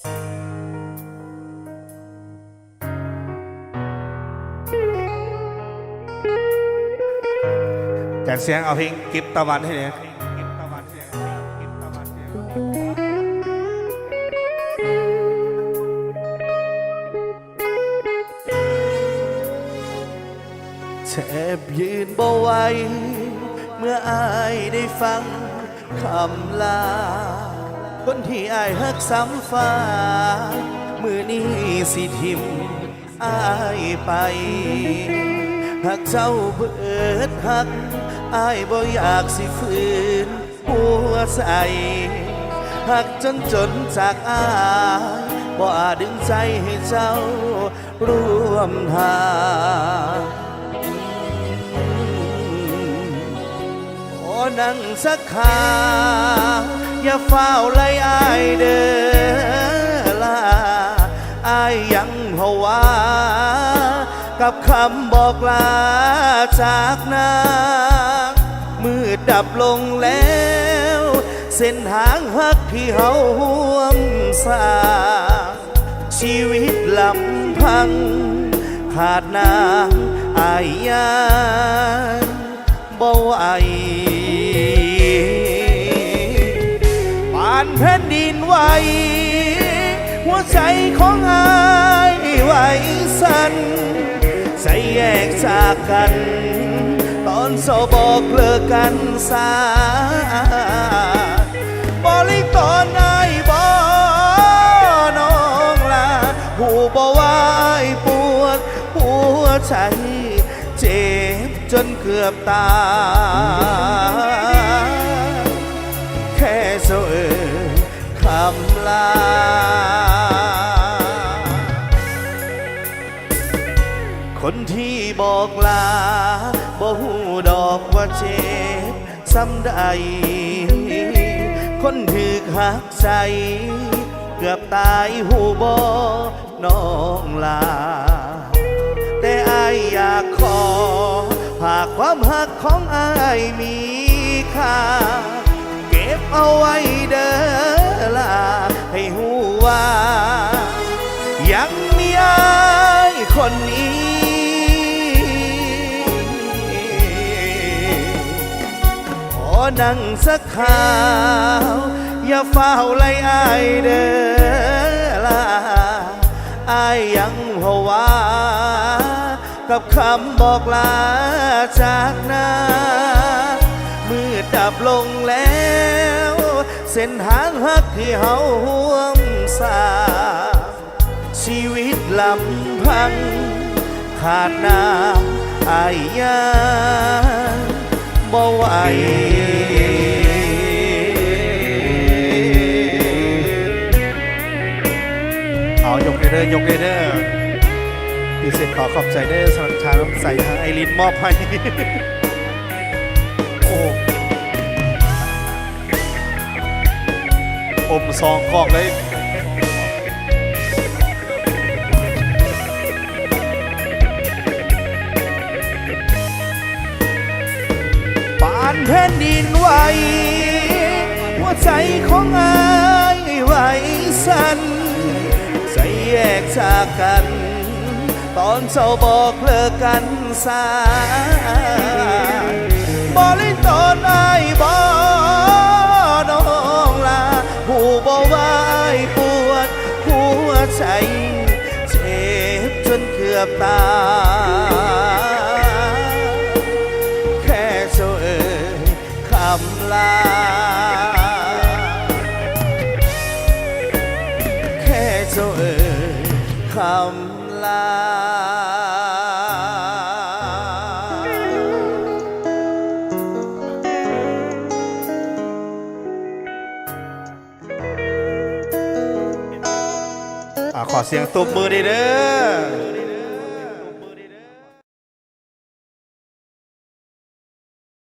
จากเสียงเอาเพลงกิฟตะวันให้เนี่ยแทบยืนบ่ไหวเมื่ออายได้ฟังคำลาคนที่อายฮักซ้ำฟ้ามือนี้สิทิมอายไปหักเจ้าเบิดหักอายบ่อยากสิฝืนหัวใจหักจนจากอายบ่อาจดึงใจให้เจ้าร่วมทางนั่งสักขาอย่าเฝ้าไล่อายเด้อลาอายยังภาวะกับคำบอกลาจากนางมืดดับลงแล้วเส้นทางฮักที่เฮาห่วมสร้างชีวิตลำพังขาดนางอายยังบ่ไหวป่านแผ่นดินไหวหัวใจของอายไหวสั่นใจแยกจากกันตอนเศร้าบอกเลิกกันสาบ่ลิกตอนอายบ่น้องลาหูบ่ว่าอายปวดหัวใจเจ็บจนเกือบตายแค่เจ้าคำลาคนที่บอกลาบ่หูดอกว่าเจ็บซ้ำใดคนถือหักใจเกือบตายหูบ่น้องลาแต่อายอยากขอหากความหักของอายมีค่าเก็บเอาไว้เด้อลาให้หูว่ายังมีอายคนนี้ขอนั่งสักข่าวอย่าเฝ้าไล่อายเด้อลาอายยังภาวะกับคำบอกลาจากนามืดดับลงแล้วเส้นทางฮักที่เฮาห่วมสร้างชีวิตลำพังขาดน้ำอายยังบ่ไหวเอายกเด้อยกเด้อพิเศษขอขอบใจได้สำหรับชาน้ำใสทางไอรินมอบให้โอ้อมซองกอกเลยป่านแผ่นดินไหวหัวใจของอายไหวสั่นใจแยกจากกันตอนเจ้าบอกเลิกกันสาบ่ลิตอนอายบ่น้องลาหูบ่ว่าอายปวดหัวใจเจ็บจนเกือบตายแค่เจ้าคำลาแค่เจ้าคำลาขอเสียงตบมือดีเด้อ